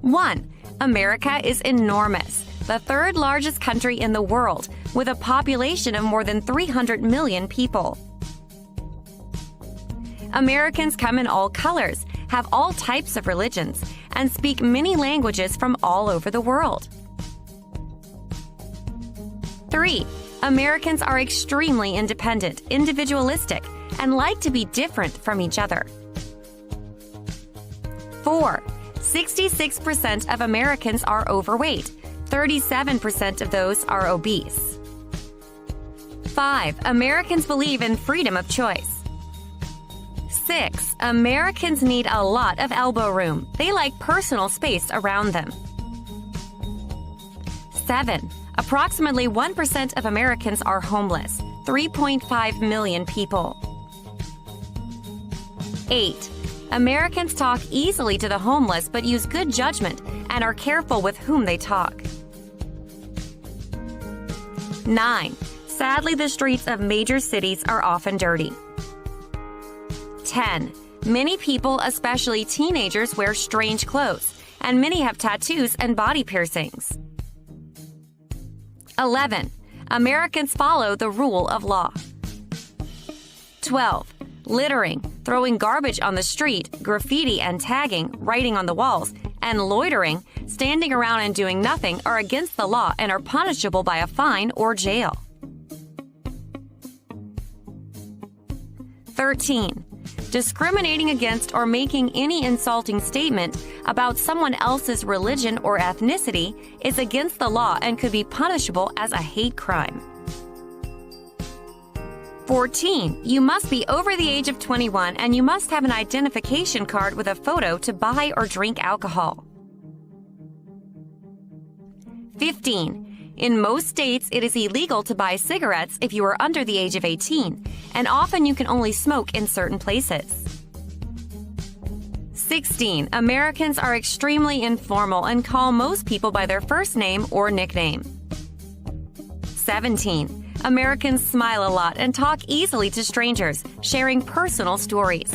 1. America is enormous, the third largest country in the world, with a population of more than 300 million people. Americans come in all colors, have all types of religions, and speak many languages from all over the world. 3. Americans are extremely independent, individualistic, and like to be different from each other. 4. 66% of Americans are overweight. 37% of those are obese. 5. Americans believe in freedom of choice. 6. Americans need a lot of elbow room. They like personal space around them. 7. Approximately 1% of Americans are homeless. 3.5 million people. 8. Americans talk easily to the homeless but use good judgment and are careful with whom they talk. 9. Sadly, the streets of major cities are often dirty. 10. Many people, especially teenagers, wear strange clothes, and many have tattoos and body piercings. 11. Americans follow the rule of law. 12. Littering, throwing garbage on the street, graffiti and tagging, writing on the walls, and loitering, standing around and doing nothing are against the law and are punishable by a fine or jail. 13. Discriminating against or making any insulting statement about someone else's religion or ethnicity is against the law and could be punishable as a hate crime. 14. You must be over the age of 21 and you must have an identification card with a photo to buy or drink alcohol. 15. In most states, it is illegal to buy cigarettes if you are under the age of 18, and often you can only smoke in certain places. 16. Americans are extremely informal and call most people by their first name or nickname. 17. Americans smile a lot and talk easily to strangers, sharing personal stories.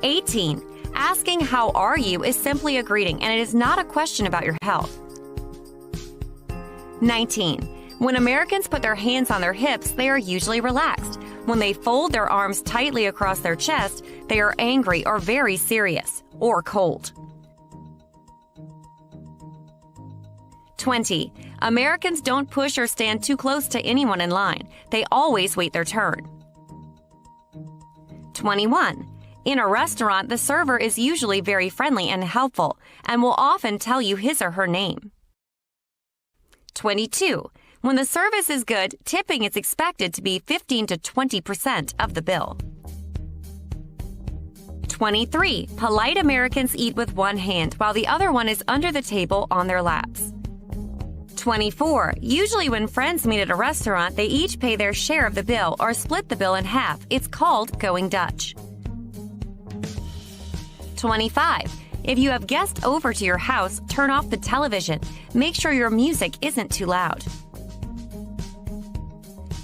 18. Asking "How are you?" is simply a greeting, and it is not a question about your health. 19. When Americans put their hands on their hips, they are usually relaxed. When they fold their arms tightly across their chest, they are angry or very serious, or cold. 20. Americans don't push or stand too close to anyone in line. They always wait their turn. 21. In a restaurant, the server is usually very friendly and helpful and will often tell you his or her name. 22. When the service is good, tipping is expected to be 15 to 20% of the bill. 23. Polite Americans eat with one hand while the other one is under the table on their laps. 24. Usually when friends meet at a restaurant, they each pay their share of the bill or split the bill in half. It's called going Dutch. 25. If you have guests over to your house, turn off the television. Make sure your music isn't too loud.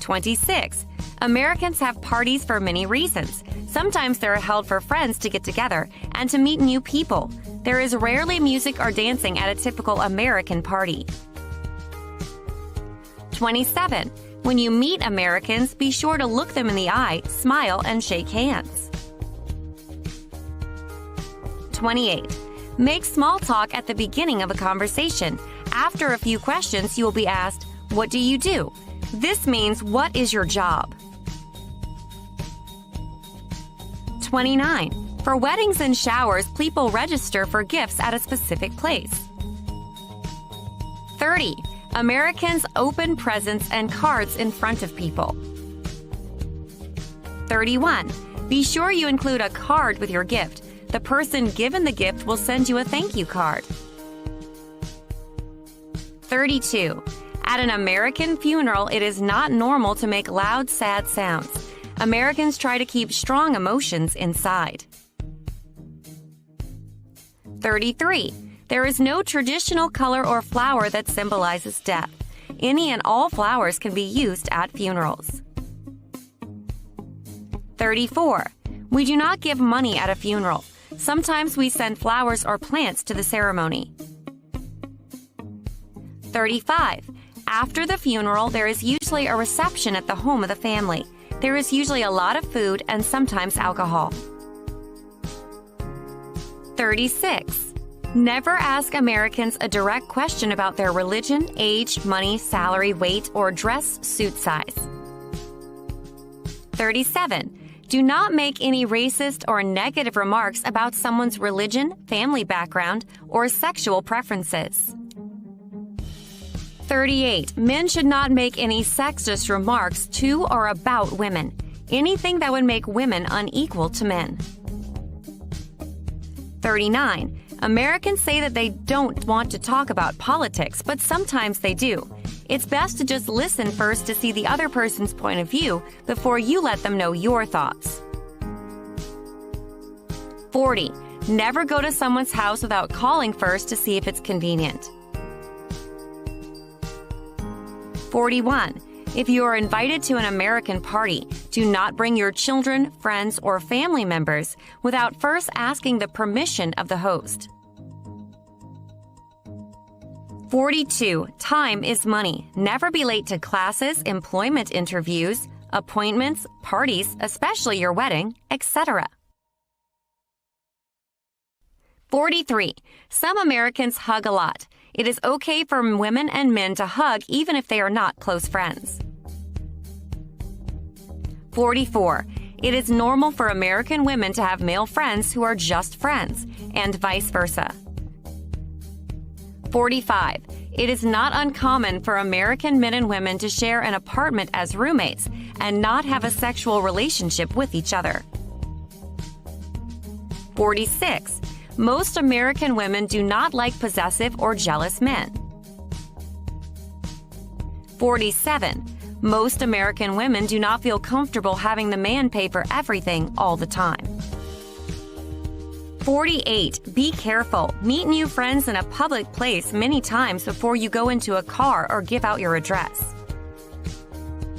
26. Americans have parties for many reasons. Sometimes they're held for friends to get together and to meet new people. There is rarely music or dancing at a typical American party. 27. When you meet Americans, be sure to look them in the eye, smile, and shake hands. 28. Make small talk at the beginning of a conversation. After a few questions, you will be asked, "What do you do?" This means, "What is your job?" 29. For weddings and showers, people register for gifts at a specific place. 30. Americans open presents and cards in front of people. 31. Be sure you include a card with your gift. The person given the gift will send you a thank you card. 32. At an American funeral, it is not normal to make loud, sad sounds. Americans try to keep strong emotions inside. 33. There is no traditional color or flower that symbolizes death. Any and all flowers can be used at funerals. 34. We do not give money at a funeral. Sometimes we send flowers or plants to the ceremony. 35. After the funeral, there is usually a reception at the home of the family. There is usually a lot of food and sometimes alcohol. 36. Never ask Americans a direct question about their religion, age, money, salary, weight, or dress suit size. 37. Do not make any racist or negative remarks about someone's religion, family background, or sexual preferences. 38. Men should not make any sexist remarks to or about women. Anything that would make women unequal to men. 39. Americans say that they don't want to talk about politics, but sometimes they do. It's best to just listen first to see the other person's point of view before you let them know your thoughts. 40. Never go to someone's house without calling first to see if it's convenient. 41. If you are invited to an American party, do not bring your children, friends, or family members without first asking the permission of the host. 42. Time is money. Never be late to classes, employment interviews, appointments, parties, especially your wedding, etc. 43. Some Americans hug a lot. It is okay for women and men to hug even if they are not close friends. 44. It is normal for American women to have male friends who are just friends, and vice versa. 45. It is not uncommon for American men and women to share an apartment as roommates and not have a sexual relationship with each other. 46. Most American women do not like possessive or jealous men. 47. Most American women do not feel comfortable having the man pay for everything all the time. 48. Be careful. Meet new friends in a public place many times before you go into a car or give out your address.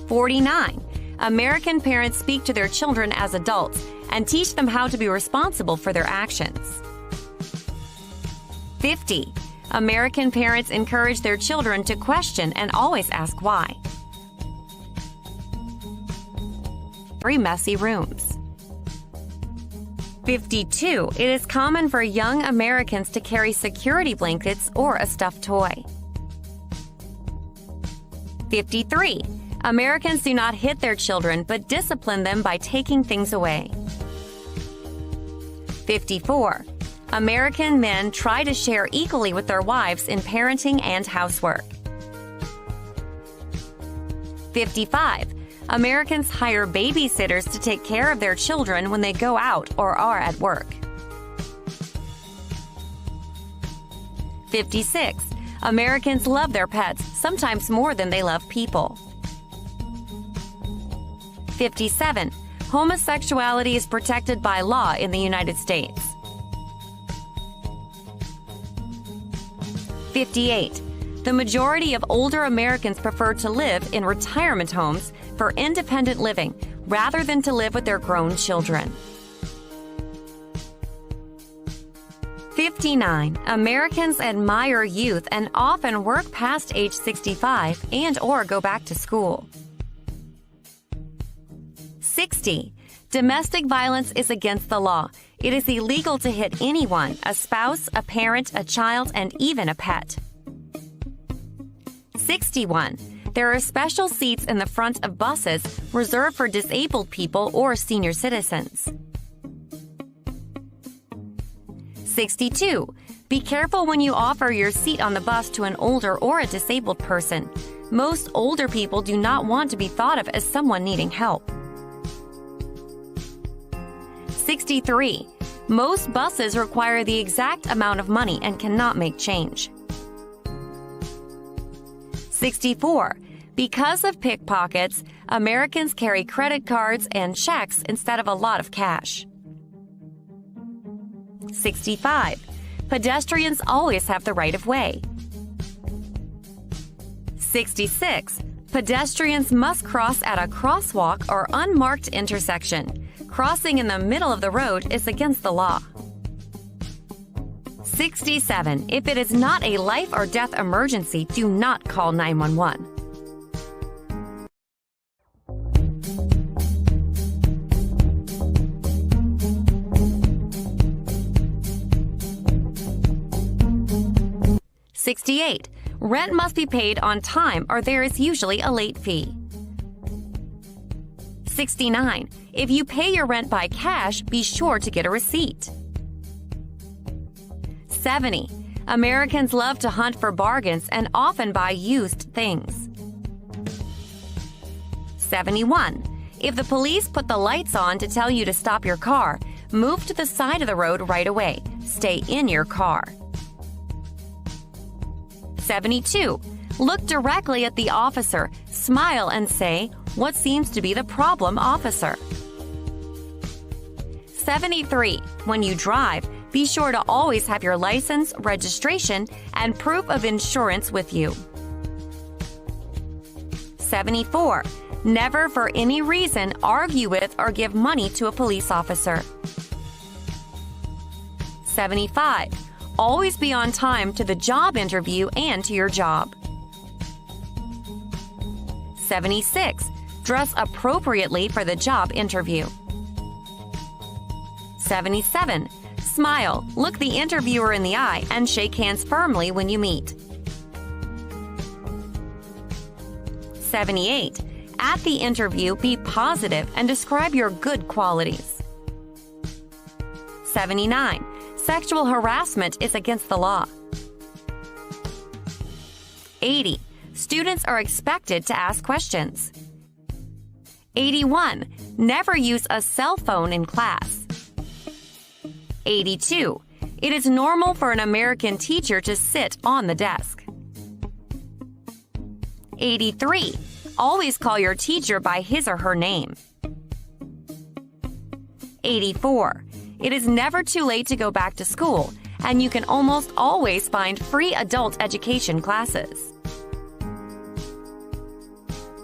49. American parents speak to their children as adults and teach them how to be responsible for their actions. 50. American parents encourage their children to question and always ask why. Very messy rooms. 52. It is common for young Americans to carry security blankets or a stuffed toy. 53. Americans do not hit their children but discipline them by taking things away. 54. American men try to share equally with their wives in parenting and housework. 55. Americans hire babysitters to take care of their children when they go out or are at work. 56. Americans love their pets, sometimes more than they love people. 57. Homosexuality is protected by law in the United States. 58. The majority of older Americans prefer to live in retirement homes for independent living rather than to live with their grown children. 59. Americans admire youth and often work past age 65 and/or go back to school. 60. Domestic violence is against the law. It is illegal to hit anyone, a spouse, a parent, a child, and even a pet. 61. There are special seats in the front of buses reserved for disabled people or senior citizens. 62. Be careful when you offer your seat on the bus to an older or a disabled person. Most older people do not want to be thought of as someone needing help. 63. Most buses require the exact amount of money and cannot make change. 64. Because of pickpockets, Americans carry credit cards and checks instead of a lot of cash. 65. Pedestrians always have the right of way. 66. Pedestrians must cross at a crosswalk or unmarked intersection. Crossing in the middle of the road is against the law. 67. If it is not a life or death emergency, do not call 911. $68. Rent must be paid on time or there is usually a late fee. $69. If you pay your rent by cash, be sure to get a receipt. $70. Americans love to hunt for bargains and often buy used things. $71. If the police put the lights on to tell you to stop your car, move to the side of the road right away. Stay in your car. $72. Look directly at the officer, smile and say, "What seems to be the problem, officer?" $73. When you drive, be sure to always have your license, registration, and proof of insurance with you. $74. Never for any reason argue with or give money to a police officer. $75. Always be on time to the job interview and to your job. $76. Dress appropriately for the job interview. $77. Smile, look the interviewer in the eye, and shake hands firmly when you meet. $78. At the interview, be positive and describe your good qualities. $79. Sexual harassment is against the law. $80. Students are expected to ask questions. $81. Never use a cell phone in class. $82. It is normal for an American teacher to sit on the desk. $83. Always call your teacher by his or her name. $84. It is never too late to go back to school, and you can almost always find free adult education classes.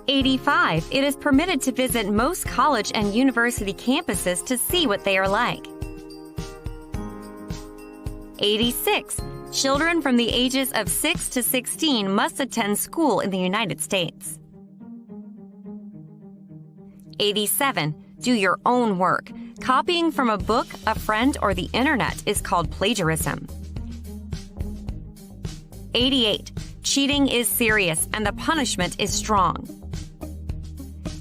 $85. It is permitted to visit most college and university campuses to see what they are like. $86. Children from the ages of 6 to 16 must attend school in the United States. $87. Do your own work. Copying from a book, a friend, or the internet is called plagiarism. $88. Cheating is serious and the punishment is strong.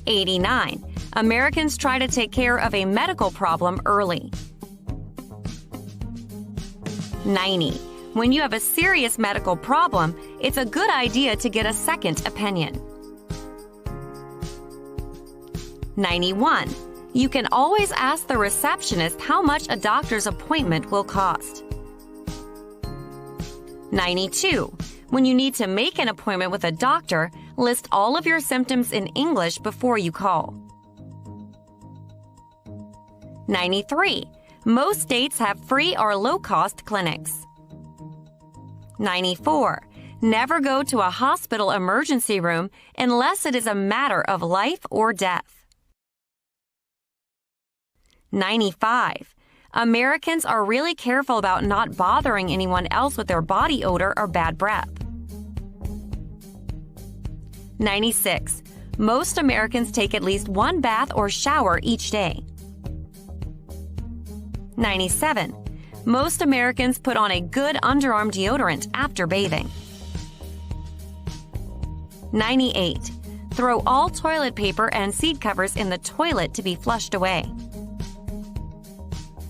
$89. Americans try to take care of a medical problem early. $90. When you have a serious medical problem, it's a good idea to get a second opinion. $91. You can always ask the receptionist how much a doctor's appointment will cost. $92. When you need to make an appointment with a doctor, list all of your symptoms in English before you call. $93. Most states have free or low-cost clinics. $94. Never go to a hospital emergency room unless it is a matter of life or death. $95. Americans are really careful about not bothering anyone else with their body odor or bad breath. $96. Most Americans take at least one bath or shower each day. $97. Most Americans put on a good underarm deodorant after bathing. $98. Throw all toilet paper and seat covers in the toilet to be flushed away.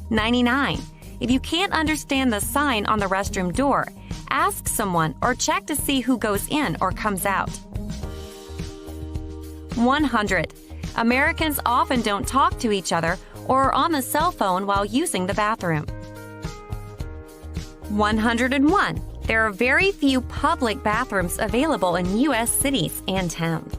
$99. If you can't understand the sign on the restroom door, ask someone or check to see who goes in or comes out. 100. Americans often don't talk to each other or are on the cell phone while using the bathroom. 101. There are very few public bathrooms available in U.S. cities and towns.